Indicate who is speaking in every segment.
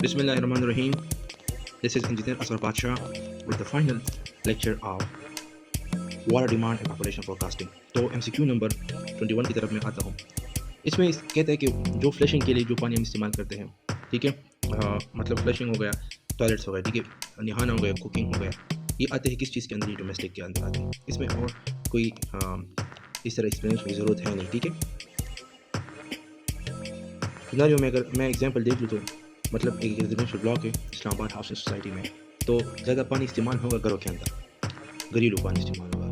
Speaker 1: Bismillahirrahmanirrahim. This is Engineer Aswar Badshah with the final lecture of water demand and population forecasting. तो MCQ number 21 की तरफ मैं आता हूँ। इसमें कहते हैं कि जो फ्लशिंग के लिए जो पानी हम इस्तेमाल करते हैं, ठीक है, मतलब फ्लशिंग हो गया, टॉयलेट्स हो गए, ठीक है, नहाना हो गया, कुकिंग हो गया, ये आते हैं किस चीज़ के अंदर? ये डोमेस्टिक के अंदर आते हैं। इसमें और कोई इस तरह एक्सप्लेनेशन की ज़रूरत है नहीं, ठीक है। सिनेरियो में अगर मैं एग्जांपल देख लूँ तो मतलब एक रेजिडेंशियल ब्लॉक है इस्लामाबाद हाउसिंग सोसाइटी में, तो ज़्यादा पानी इस्तेमाल होगा घरों के अंदर, घरेलू पानी इस्तेमाल होगा,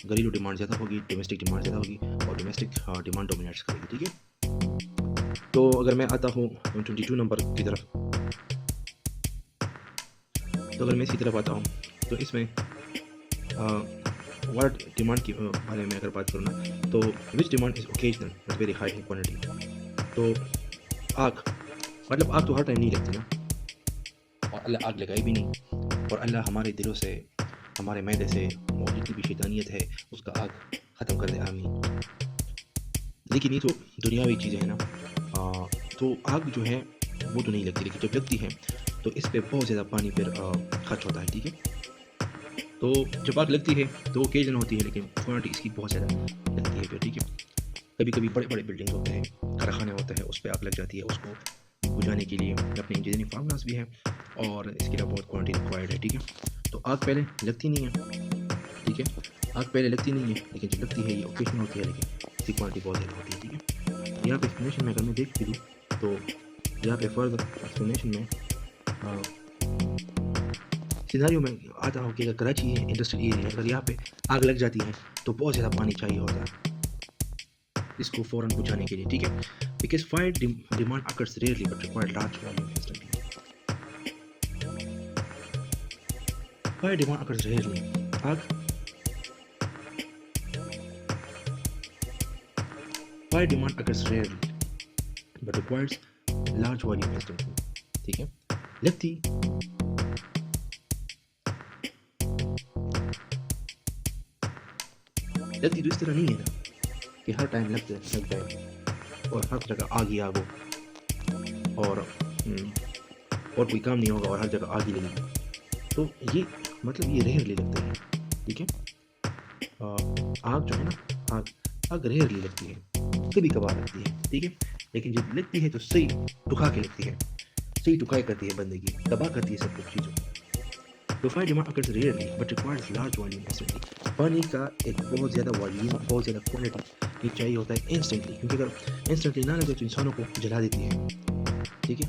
Speaker 1: घरेलू डिमांड ज़्यादा होगी, डोमेस्टिक डिमांड ज़्यादा होगी और डोमेस्टिक डिमांड डोमिनेट्स करेगी, ठीक है। तो अगर मैं आता हूँ 22 नंबर की तरफ, तो अगर मैं इसकी तरफ आता हूँ तो इसमें वाटर डिमांड के बारे में अगर बात करूँ ना, तो which demand is occasional but very high in quantity. तो आग, मतलब आग तो हर टाइम नहीं लगती ना, और अल्लाह आग लगाई भी नहीं, और अल्लाह हमारे दिलों से, हमारे मैदे से जितनी भी शैतानियत है उसका आग ख़त्म कर दे, आमीन। लेकिन ये तो दुनियावी चीज़ें हैं ना, तो आग जो है वो तो नहीं लगती, लेकिन जब लगती है तो इस पर बहुत ज़्यादा पानी फिर खर्च होता है, ठीक है। तो जब आग लगती है तो ओकेजन होती है, लेकिन क्वान्टिटी इसकी बहुत ज़्यादा लगती है फिर, ठीक है। कभी कभी बड़े बड़े बिल्डिंग्स होते हैं, कारखाने होते हैं, उस पर आग लग जाती है, उसको बुझाने के लिए अपने इंजीनियरिंग फार्मूलाज भी हैं और इसके लिए बहुत क्वांटिटी रिक्वायर्ड है, ठीक है। तो आग पहले लगती नहीं है, ठीक है, आग पहले लगती नहीं है, लेकिन जब लगती है ये ओकेजन होती है, लेकिन इसकी क्वांटिटी बहुत ज़्यादा होती है, ठीक है। यहाँ पे एक्सप्लेनेशन में अगर मैं देख भी लूँ तो यहाँ पे फर्दर एक्सप्लेनेशन में सिनेरियो में आता हूँ कि अगर कराची है इंडस्ट्रियल एरिया, अगर यहाँ पे आग लग जाती है तो बहुत ज़्यादा पानी चाहिए होता है इसको फ़ौरन बुझाने के लिए, ठीक है। Because fire demand occurs rarely but required large volume instantly. Fire demand occurs rarely, आग fire demand occurs rarely but requires large volume instantly, ठीक है। लगती तो इस तरह नहीं है ना कि हर टाइम लग जाए और हर जगह आग ही आग हो और कोई काम नहीं होगा और हर जगह आग ही लगेगी। तो ये मतलब ये रेयरली लगता है, ठीक है। आग जो है ना, आग रेयरली लगती है, कभी कभार लगती है, ठीक है। लेकिन जब लगती है तो सही टुका के लगती है, सही टुकाई करती है, बंदे की तबाह करती है सब कुछ चीज़ों। तो fire demand occurs rarely but requires large volume instantly. पानी का एक बहुत ज़्यादा वॉल्यूम, बहुत ज़्यादा क्वांटिटी चाहिए होता है इंस्टेंटली, क्योंकि अगर इंस्टेंटली ना लगे तो इंसानों को जला देती है, ठीक है।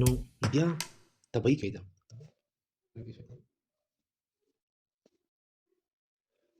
Speaker 1: no dia tabai kayda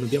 Speaker 1: no dia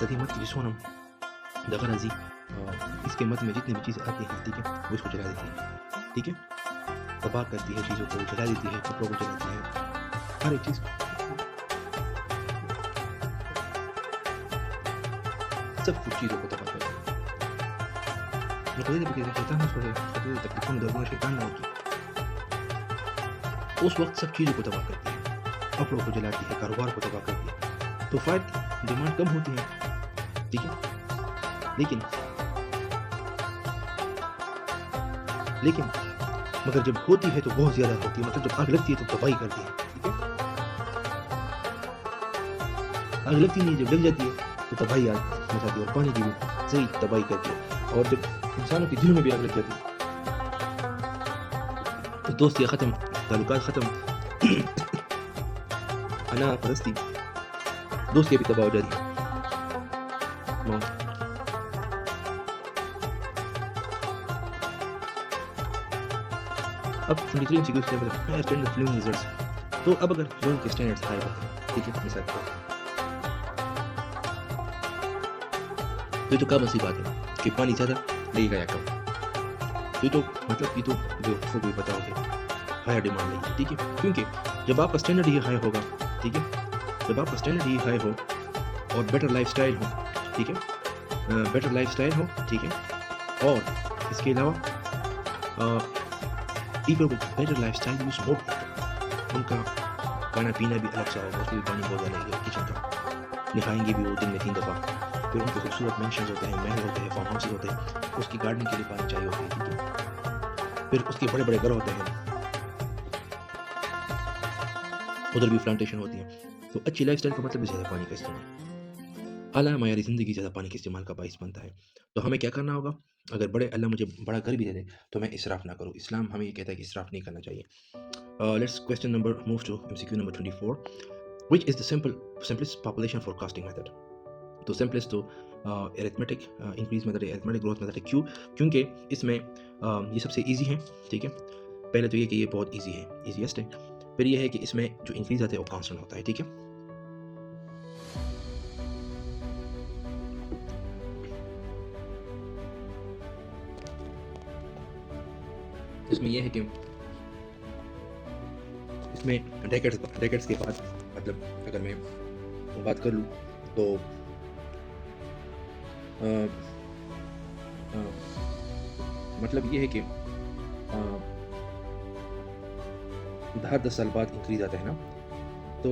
Speaker 1: तदी मत की सोनम दगराजी इसके मत में जितनी भी चीज़ें आती हैं, ठीक है, वो इसको जला देती है, ठीक है, तबाह करती है, चीज़ों को जला देती है, कपड़ों को जलाती है, हर एक चीज़ सब कुछ चीज़ों को तबाह करती है। उस वक्त सब चीज़ों को तबाह करती है, कपड़ों को जलाती है, कारोबार को तबाह करती है। तो फायर डिमांड कम होती है, ठीक है, लेकिन मगर जब होती है तो बहुत ज़्यादा होती है, मतलब जब आग लगती है तो तबाही करती है, ठीक है। आग लगती नहीं, जब लग जाती है तो तबाही मचाती है और पानी की भी सही तबाही करती है। और जब इंसानों के दिलों में भी आग लग जाती है तो दोस्तियाँ ख़त्म, ताल्लुकात ख़त्म, अना परस्ती, दोस्तियाँ भी तबाह हो जाती है। अब 23 MCQ से मतलब स्टैंडर्ड फ्लूइंग रिजल्ट्स। तो अब अगर फ्लूइंग के स्टैंडर्ड्स हाई होते हैं, ठीक है, मिसाल तो कम सी बात है कि पानी ज़्यादा लगेगा या कम, तो मतलब ये तो जो आपको भी पता होगा हायर डिमांड लगेगी, ठीक है, क्योंकि जब आपका स्टैंडर्ड ही हाई होगा, ठीक है, जब आपका स्टैंडर्ड ही हाई हो और बेटर लाइफस्टाइल हो, ठीक है, बेटर लाइफस्टाइल हो, ठीक है, और इसके अलावा people with better lifestyle use more water. उनका खाना-पीना भी अलग सा होगा, उसमें भी पानी बहुत ज़्यादा लगेगा किचन का। नहाएँगे भी वो दिन में 3 दफ़ा। फिर उनके खूबसूरत मैंशन्स होते हैं, महल होते हैं, फार्म हाउसेज़ होते हैं, उसकी गार्डनिंग के लिए पानी चाहिए होता है, ठीक है? फिर उसके बड़े-बड़े घर होते हैं, उधर भी प्लांटेशन होती है। तो अच्छी लाइफ़स्टाइल का मतलब भी ज़्यादा पानी का इस्तेमाल। आला हमारी ज़िंदगी ज़्यादा पानी के इस्तेमाल का बाइस बनता है। तो हमें क्या करना होगा? अगर अल्लाह मुझे बड़ा घर भी दे दे, तो मैं इसराफ़ ना करूँ। इस्लाम हमें ये कहता है कि इसराफ़ नहीं करना चाहिए। Let's question number move to MCQ number 24, which is the simplest population forecasting method? तो सिंपलेस्ट तो अरिथमेटिक इंक्रीज़ मेथड है, अरिथमेटिक ग्रोथ मेथड है। क्यों? क्योंकि इसमें ये सबसे ईज़ी है, ठीक है? पहले तो ये कि ये बहुत ईज़ी है, ईज़ीएस्ट है। फिर ये है कि इसमें जो इंक्रीज़ आता है वो कांस्टेंट होता है, ठीक है? इसमें ये है कि इसमें डेकेड्स के बाद, मतलब अगर मैं बात कर लूँ तो अ अ, मतलब ये है कि हर 10 साल बाद इंक्रीज़ आता है ना, तो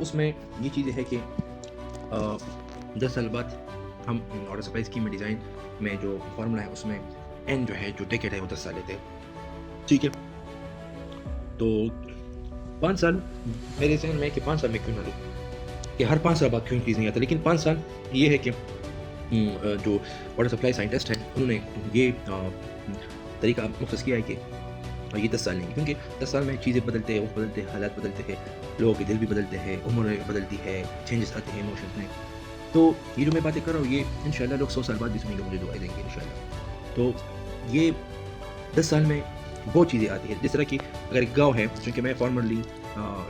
Speaker 1: उसमें ये चीज़ें हैं कि 10 साल बाद हम वाटर सप्लाई स्कीम में डिज़ाइन में जो फ़ॉर्मूला है उसमें एन जो है, जो डेकेड है वो 10 साल लेते हैं, ठीक है? तो 5 साल मेरे ज़हन में है कि 5 साल में क्यों ना लूँ, कि हर 5 साल बाद क्यों इंक्रीज़ नहीं आता, लेकिन 5 साल ये है कि जो वाटर सप्लाई साइंटिस्ट हैं उन्होंने ये तरीका मुख्तस किया है कि ये 10 साल लेंगे, क्योंकि 10 साल में चीज़ें बदलते हैं, वक़्त बदलते हैं, हालात बदलते हैं, लोगों के दिल भी बदलते हैं, उम्र बदलती है, चेंजेस आते हैं इमोशंस में। तो ये जो मैं बातें कर रहा हूँ, ये इंशाल्लाह लोग 100 साल बाद भी सुनेंगे, मुझे दुआएँ देंगे इंशाल्लाह। तो ये 10 साल में बहुत चीज़ें आती हैं, जिस तरह की अगर एक गाँव है, चूँकि मैं फॉर्मरली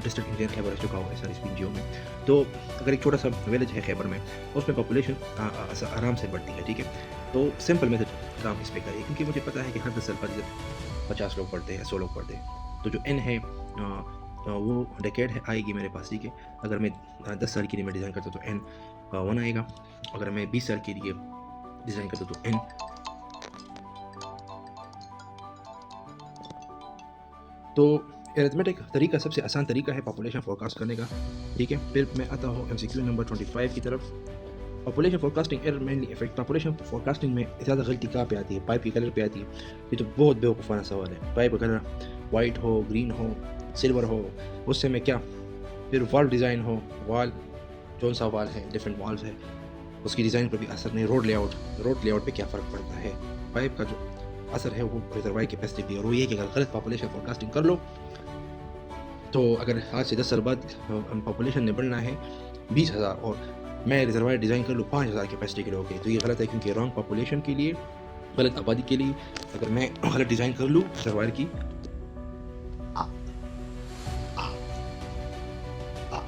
Speaker 1: डिस्ट्रिक्ट इंजीनियर खैबर रह चुका हूँ एसआरएसपी में, तो अगर एक छोटा-सा विलेज है खैबर में, उसमें पॉपुलेशन आराम से बढ़ती है, ठीक है? तो सिंपल मेथड काम इस पे करिए, क्योंकि मुझे पता है कि हर 10 साल बाद 50 लोग पढ़ते हैं, 100 लोग पढ़ते हैं। तो जो एन है वो डेकेड है आएगी मेरे पास, ठीक है? अगर मैं 10 साल के लिए मैं डिज़ाइन करता हूँ तो एन 1 आएगा। अगर मैं 20 साल के लिए डिज़ाइन करता हूँ तो एन। तो अरिथमेटिक तरीका सबसे आसान तरीका है पॉपुलेशन फ़ोरकास्ट करने का, ठीक है? फिर मैं आता हूँ एमसीक्यू नंबर 25 की तरफ। Population forecasting error mainly effect population forecasting में ज़्यादा गलती कहाँ पे आती है? पाइप के कलर पे आती है। ये तो बहुत बेवकूफ़ाना सवाल है। पाइप का कलर वाइट हो, ग्रीन हो, सिल्वर हो, उससे मैं क्या? फिर वॉल डिज़ाइन हो, वॉल कौन-सा वॉल है, डिफरेंट वॉल्स है, उसकी डिज़ाइन पर भी असर नहीं। रोड लेआउट पे क्या फ़र्क पड़ता है? पाइप का जो असर है वो रिज़र्वायर कैपेसिटी पे, और वो ये है कि अगर गलत पॉपुलेशन फ़ोरकास्टिंग कर लो, तो अगर आज से 10 साल बाद पॉपुलेशन ने बढ़ना है 20,000 और मैं रिज़र्वायर डिज़ाइन कर लूँ 5,000 कैपेसिटी के लोगों की, तो ये गलत है, क्योंकि रॉन्ग पॉपुलेशन के लिए, गलत आबादी के लिए अगर मैं गलत डिज़ाइन कर लूँ रिज़र्वायर की। आ, आ, आ,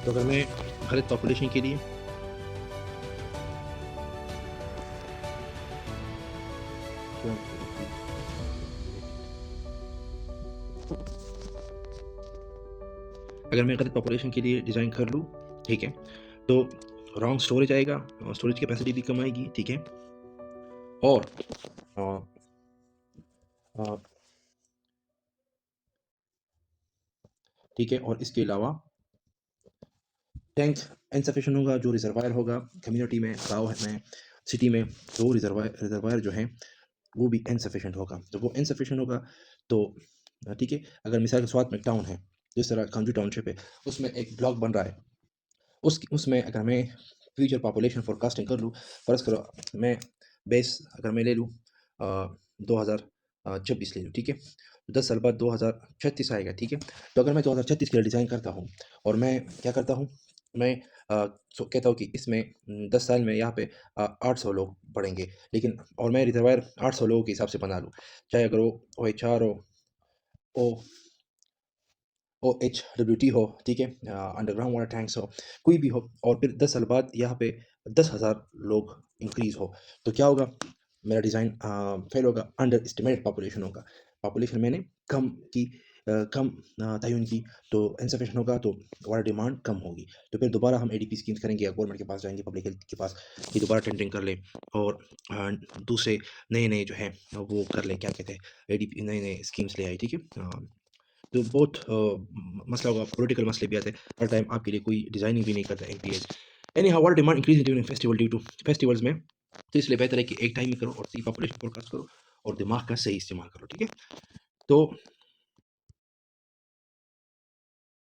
Speaker 1: तो अगर मैं गलत पॉपुलेशन के लिए अगर मैं गलत पॉपुलेशन के लिए डिज़ाइन कर लूँ, ठीक है? तो रॉन्ग स्टोरेज आएगा, स्टोरेज कैपेसिटी भी कम आएगी, ठीक है? और अ अ, ठीक है, और इसके अलावा टैंक इनसफिशिएंट होगा, जो रिज़र्वायर होगा कम्युनिटी में, गाँव में, सिटी में, तो रिज़र्वायर जो है वो भी इनसफिशिएंट होगा। जब वो इनसफिशिएंट होगा तो ठीक है, अगर मिसाल के स्वात में टाउन है, जिस तरह खंजू टाउनशिप है, उसमें एक ब्लॉक बन रहा है, उसमें अगर मैं फ्यूचर पॉपुलेशन फोरकास्टिंग कर लूँ, फ़र्ज़ करो मैं बेस अगर मैं ले लूँ 2026 ले लूँ, ठीक है? 10 साल बाद 2036 आएगा, ठीक है? तो अगर मैं 2036 के लिए डिज़ाइन करता हूँ और मैं क्या करता हूँ, मैं कहता हूँ कि इसमें 10 साल में यहाँ पे 800 लोग बढ़ेंगे, लेकिन और मैं रिजर्वायर 800 लोगों के हिसाब से बना लूँ, चाहे अगर वो OHR हो, ओ OHWT हो, ठीक है? अंडरग्राउंड वाटर टैंक्स हो, कोई भी हो, और फिर 10 साल बाद यहाँ पे 10,000 लोग इंक्रीज़ हो, तो क्या होगा? मेरा डिज़ाइन फेल होगा, अंडर एस्टिमेटेड पॉपुलेशन होगा। पॉपुलेशन मैंने कम की, कम तयन की, तो इनसफिशिएंट होगा, तो वाटर डिमांड कम होगी। तो फिर दोबारा हम एडीपी स्कीम्स करेंगे या गवर्नमेंट के पास जाएँगे, पब्लिक हेल्थ के पास, कि दोबारा टेंडरिंग कर लें और दूसरे नए-नए जो हैं वो कर लें, क्या कहते हैं, एडीपी नए-नए स्कीम्स ले आए, ठीक है? तो बहुत मसला होगा, पॉलिटिकल मसले भी आते हैं, हर टाइम आपके लिए कोई डिज़ाइनिंग भी नहीं करता MPS. Anyhow water demand increase during festival due to festivals में, तो इसलिए बेहतर है कि एक टाइम में करो और सही पॉपुलेशन फोरकास्ट करो और दिमाग का सही इस्तेमाल करो, ठीक है? तो